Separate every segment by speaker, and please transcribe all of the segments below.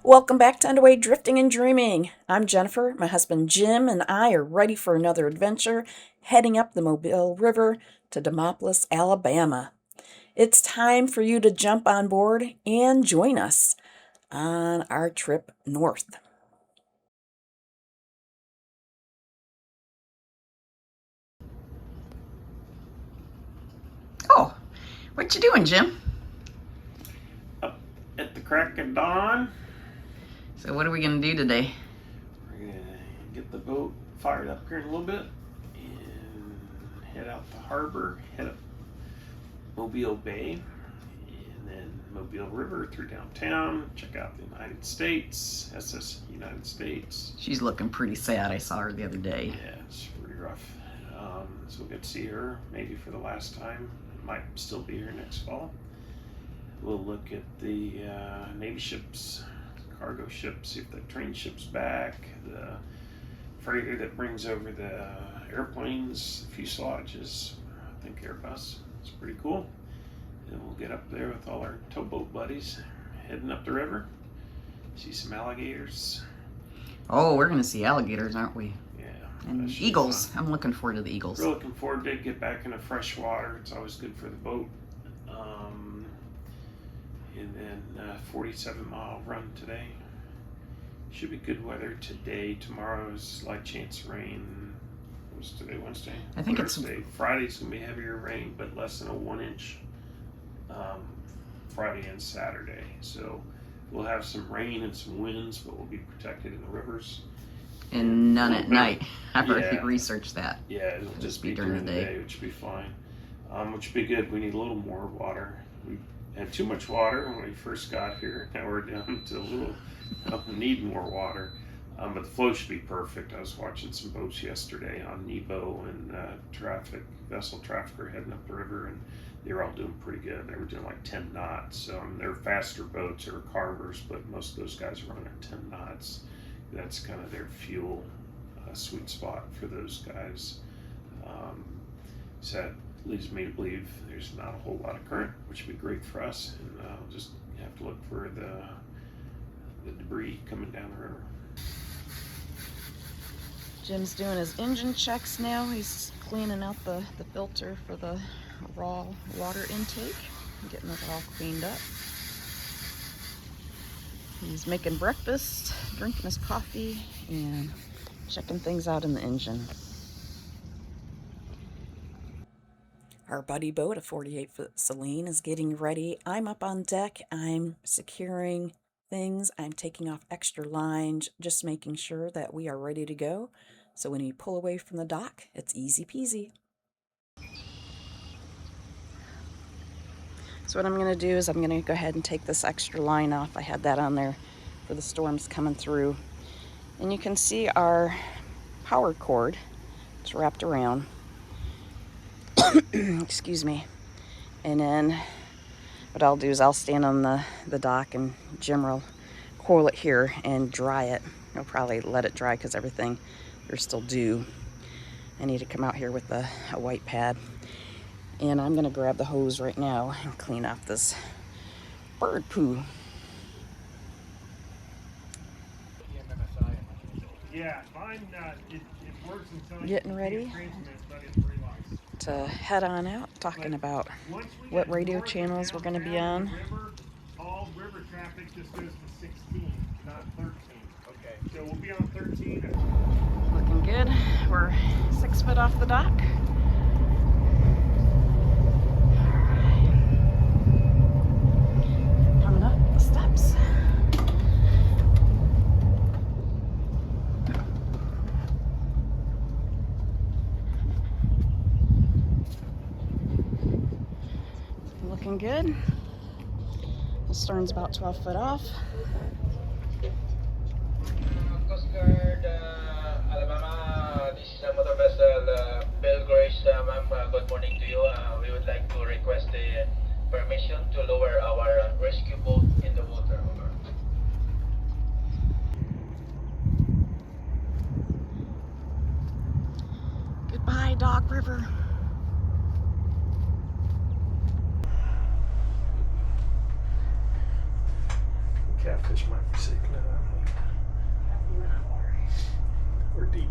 Speaker 1: Welcome back to Underway Drifting and Dreaming. I'm Jennifer, my husband Jim, and I are ready for another adventure heading up the Mobile River to Demopolis, Alabama. It's time for you to jump on board and join us on our trip north. Oh, what you doing, Jim?
Speaker 2: Up at the crack of dawn.
Speaker 1: So what are we going to do today?
Speaker 2: We're going to get the boat fired up here in a little bit and head out the harbor, head up Mobile Bay, and then Mobile River through downtown, check out the United States, SS United States.
Speaker 1: She's looking pretty sad. I saw her the other day.
Speaker 2: Yeah, it's pretty rough. So we'll get to see her maybe for the last time. Might still be here next fall. We'll look at the Navy ships, cargo ships, see if the train ship's back, the freighter that brings over the airplanes, fuselages, I think Airbus. It's pretty cool. And we'll get up there with all our towboat buddies, heading up the river, see some alligators.
Speaker 1: Oh, we're going to see alligators, aren't we?
Speaker 2: Yeah.
Speaker 1: And eagles. I'm looking forward to the eagles.
Speaker 2: We're looking forward to get back into fresh water. It's always good for the boat. And then 47-mile run today. Should be good weather today. Tomorrow's slight chance of rain. What's today? Wednesday?
Speaker 1: I think
Speaker 2: Thursday. Friday's going to be heavier rain, but less than a 1 inch. Friday and Saturday. So we'll have some rain and some winds, but we'll be protected in the rivers.
Speaker 1: And none at night. I've already researched that.
Speaker 2: Yeah, it'll just be during the day, which will be fine. Which will be good. We need a little more water. We had too much water when we first got here. Now we're down to a little, need more water. But the flow should be perfect. I was watching some boats yesterday on Nebo and vessel trafficker heading up the river, and they were all doing pretty good. They were doing like 10 knots. So they're faster boats, they're carvers, but most of those guys are running 10 knots. That's kind of their fuel sweet spot for those guys. So that leads me to believe there's not a whole lot of current, which would be great for us. And we'll just have to look for the debris coming down the river.
Speaker 1: Jim's doing his engine checks now. He's cleaning out the filter for the raw water intake, getting it all cleaned up. He's making breakfast, drinking his coffee, and checking things out in the engine. Our buddy boat, a 48-foot Selene, is getting ready. I'm up on deck. I'm securing things. I'm taking off extra lines, just making sure that we are ready to go. So when we pull away from the dock, it's easy peasy. So what I'm going to do is I'm going to go ahead and take this extra line off. I had that on there for the storms coming through. And you can see our power cord. It's wrapped around. Excuse me. And then what I'll do is I'll stand on the dock, and Jim will coil it here and dry it. He'll probably let it dry because everything, there's still dew. I need to come out here with a white pad. And I'm going to grab the hose right now and clean off this bird poo.
Speaker 3: Yeah, mine, it works until
Speaker 1: Getting ready to head on out, talking about what radio channels we're going to be on.
Speaker 3: All river traffic just goes to 16, not 13. Okay. So we'll be on 13.
Speaker 1: Looking good. We're 6 foot off the dock. Coming up the steps. Looking good. The stern's about 12 foot off.
Speaker 4: Coast Guard, Alabama, this is motor vessel Belle Grace. Ma'am, good morning to you. We would like to request the permission to lower our rescue boat in the water. Over.
Speaker 1: Goodbye, Dog River.
Speaker 2: Captain
Speaker 3: Fish might be safe now. We're deep.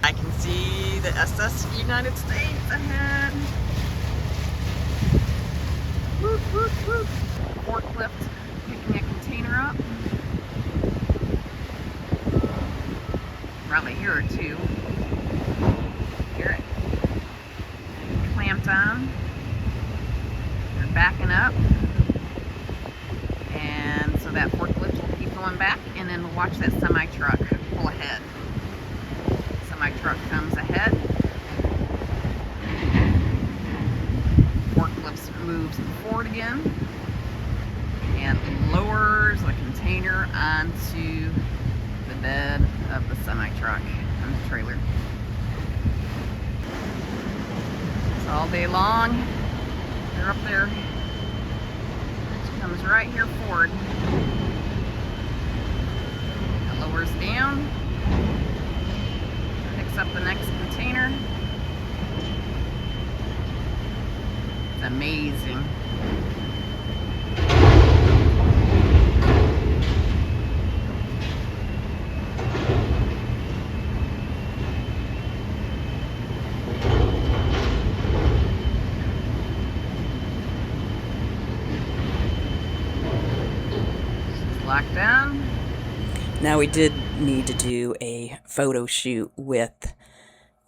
Speaker 1: I can see the SS United States ahead. Whoop, whoop, whoop. Forklift picking a container up. Probably here or two. Hear it. Clamped on. They're backing up. And so that forklift will keep going back, and then we'll watch that semi truck pull ahead. My truck comes ahead. Forklift moves forward again and lowers the container onto the bed of the semi truck and the trailer. So all day long, they're up there. She comes right here forward. It lowers down. Up the next container. It's amazing. She's locked down.
Speaker 5: Now we did need to do a photo shoot with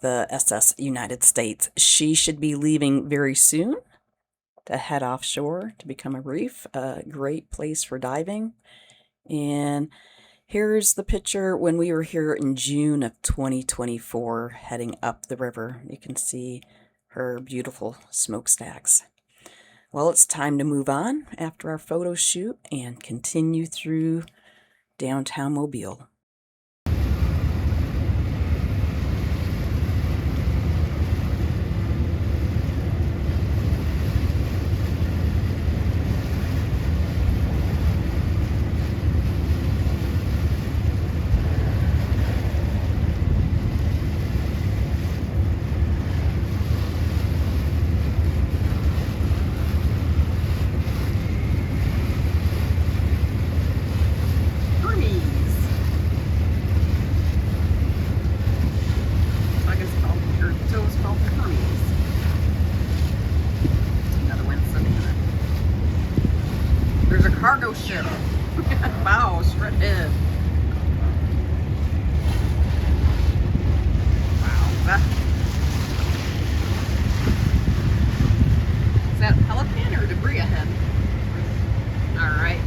Speaker 5: the SS United States. She should be leaving very soon to head offshore to become a reef. A great place for diving. And here's the picture when we were here in June of 2024 heading up the river. You can see her beautiful smokestacks. Well, it's time to move on after our photo shoot and continue through downtown Mobile.
Speaker 1: Cargo ship. Wow, straight ahead. Wow. Is that Pelican or debris ahead? Alright.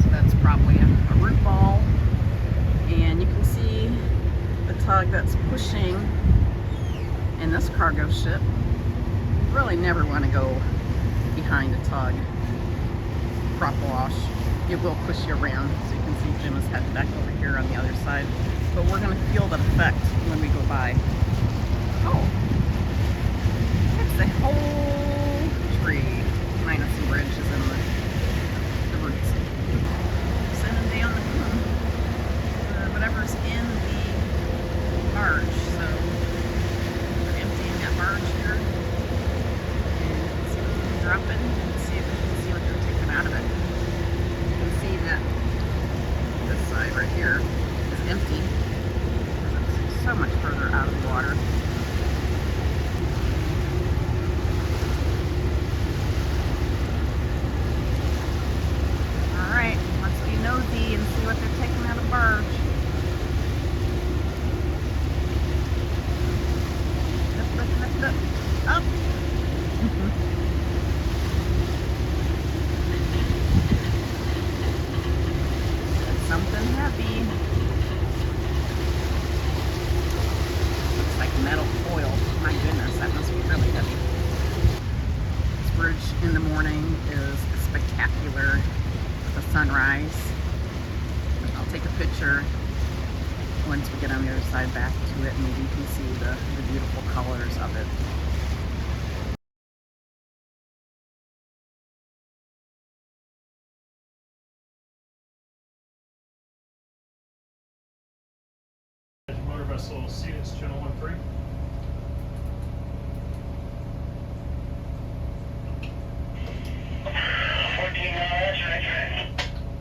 Speaker 1: So that's probably a root ball. And you can see the tug that's pushing in this cargo ship. You really never want to go behind a tug. Prop wash. It will push you around. So you can see Jim is heading back over here on the other side. But we're going to feel that effect when we go by. Oh, it's a whole open and see if you can see what they're taking out of it. You can see that this side right here is empty. It's so much further out of the water. Alright, let's be nosy and see what they're taking out of the barge. Up. Something heavy. Looks like metal foil. My goodness, that must be really heavy. This bridge in the morning is spectacular with the sunrise. I'll take a picture once we get on the other side back to it, and maybe you can see the beautiful colors of it.
Speaker 3: Motor vessel Cetus, channel 13.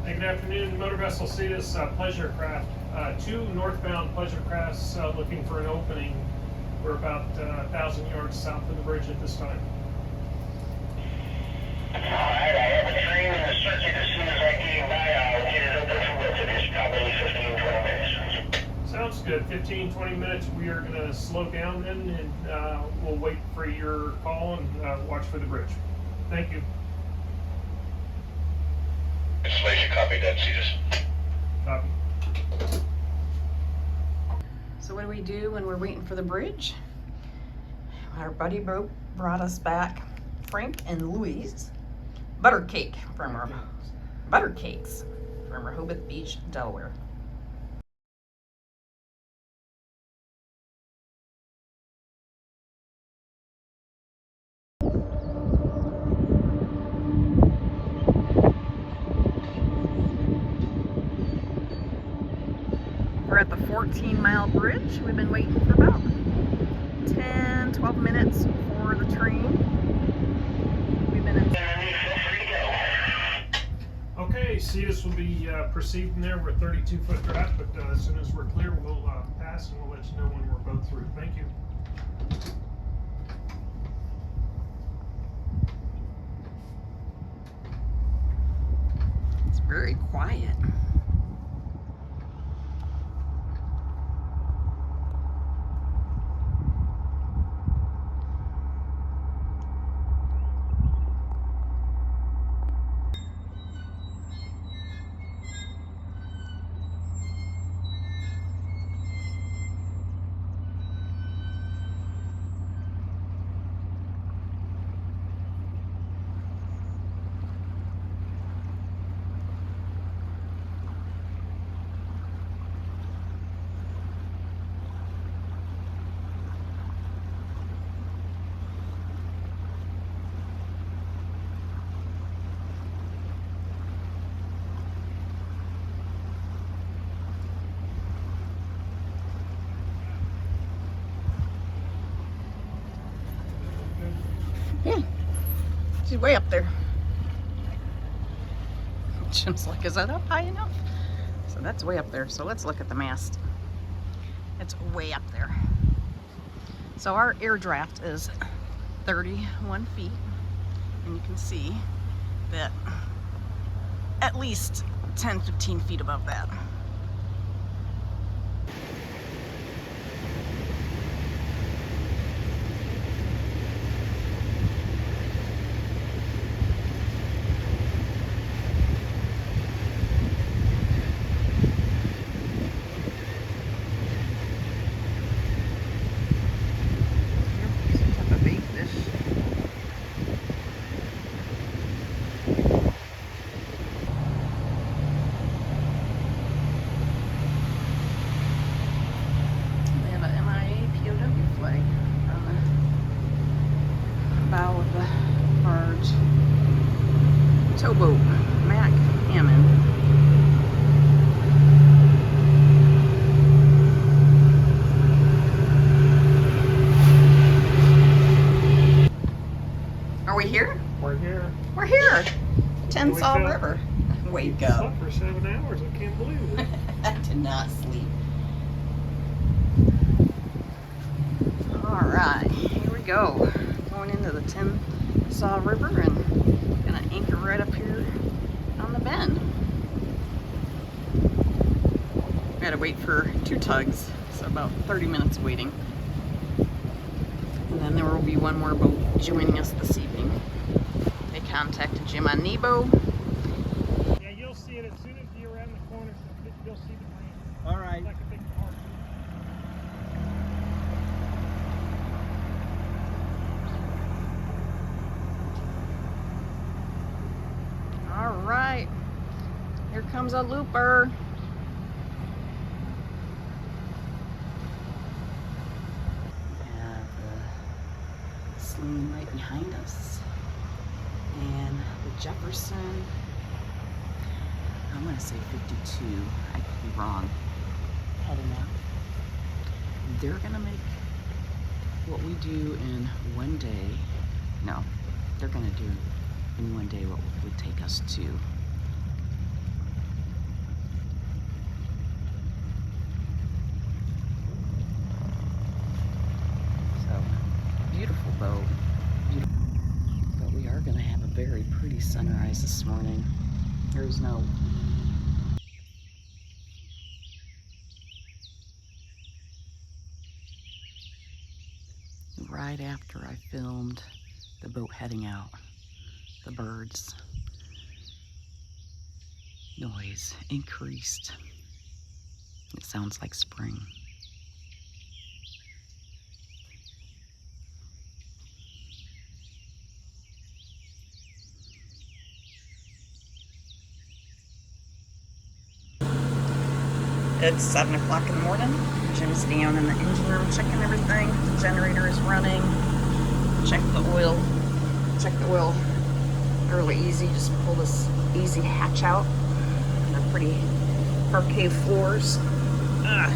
Speaker 3: Hey, good afternoon, motor vessel Cetus, pleasure craft. Two northbound pleasure crafts looking for an opening. We're about 1,000 yards south of the bridge at this time.
Speaker 6: Alright, I have a train in the circuit as soon as I get by. I'll get it open for residents, probably 15-20 minutes.
Speaker 3: Sounds good. 15-20 minutes. We are going to slow down then, and we'll wait for your call and watch for the bridge. Thank you.
Speaker 6: Installation copy that, Cetus.
Speaker 3: Copy.
Speaker 1: So what do we do when we're waiting for the bridge? Our buddy brought us back Frank and Louise butter cakes from Rehoboth Beach, Delaware. We're at the 14-mile bridge. We've been waiting for about 10-12 minutes for the train. We've been in.
Speaker 3: Okay, Cetus will be proceeding there. We're 32-foot draft, but as soon as we're clear, we'll pass and we'll let you know when we're both through. Thank you.
Speaker 1: It's very quiet. Yeah, she's way up there. Jim's like, is that up high enough? So that's way up there. So let's look at the mast. It's way up there. So our air draft is 31 feet. And you can see that at least 10-15 feet above that. Towboat, Mac Hammond. Are we here?
Speaker 3: We're here.
Speaker 1: We're here. Tensaw
Speaker 3: Wake up.
Speaker 1: River. Wake
Speaker 3: We
Speaker 1: up.
Speaker 3: slept for 7 hours. I can't believe it.
Speaker 1: I did not sleep. All right, here we go. Going into the Tensaw River and gonna anchor right up here on the bend. We gotta wait for 2 tugs, so about 30 minutes waiting. And then there will be one more boat joining us this evening. They contacted Jim on Nebo.
Speaker 3: Yeah, you'll see it as soon as you're around the corner. So you'll see the marina.
Speaker 7: All right.
Speaker 3: It's like a big park.
Speaker 1: All right, here comes a looper. We have the Selene right behind us, and the Jefferson. I'm gonna say 52. I could be wrong. Heading out. They're gonna make what we do in one day. No, they're gonna do in one day what would take us 2. So, beautiful boat. Beautiful. But we are going to have a very pretty sunrise this morning. There's no... Right after I filmed the boat heading out, the birds noise increased. It sounds like spring. It's 7 o'clock in the morning. Jim's down in the engine room checking everything. The generator is running. Check the oil. Check the oil. Really easy. Just pull this easy hatch out. And they're pretty parquet floors. And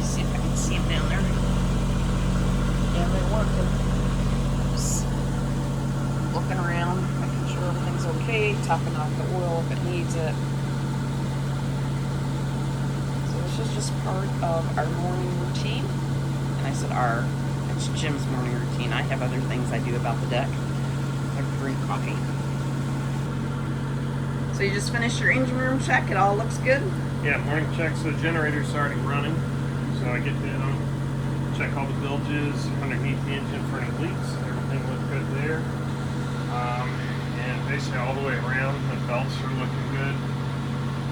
Speaker 1: see if I can see them down there. Yeah, they're working. Just looking around, making sure everything's okay, topping off the oil if it needs it. So this is just part of our morning routine. And I said our, it's Jim's morning routine. I have other things I do about the deck. I drink coffee. So you just finished your engine room check, it all looks good?
Speaker 3: Yeah, morning check. So the generator's already running. So I get down, check all the bilges underneath the engine for any leaks. Everything looked good there. And basically all the way around, the belts are looking good.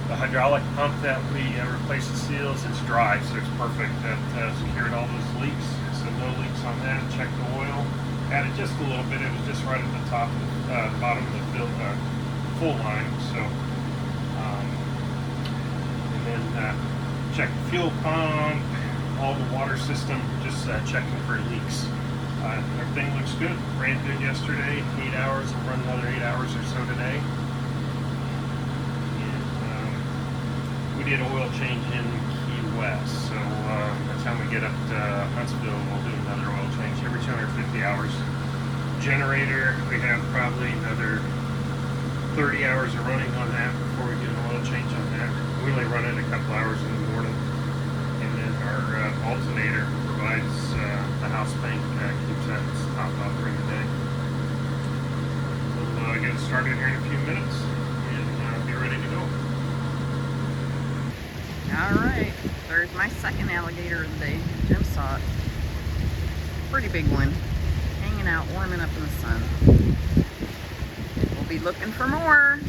Speaker 3: The hydraulic pump that we replaced the seals, it's dry, so it's perfect. That secured all those leaks. So no leaks on that. Check the oil. Added just a little bit. It was just right at the top, bottom of the full line. So, and then check the fuel pump, all the water system, just checking for leaks. Everything looks good. Ran good yesterday, 8 hours. We'll run another 8 hours or so today. And we did an oil change in Key West, so by the time we get up to Huntsville, we'll do another oil change every 250 hours. Generator, we have probably another 30 hours of running on that before we do an oil change on that. We only run it a couple hours in the morning. And then our alternator provides the house bank, keeps that topped off during the day. We'll get started here in a few minutes and be ready to go.
Speaker 1: All right, there's my second alligator of the day. Jim saw it. Pretty big one. Hanging out, warming up in the sun. We'll be looking for more.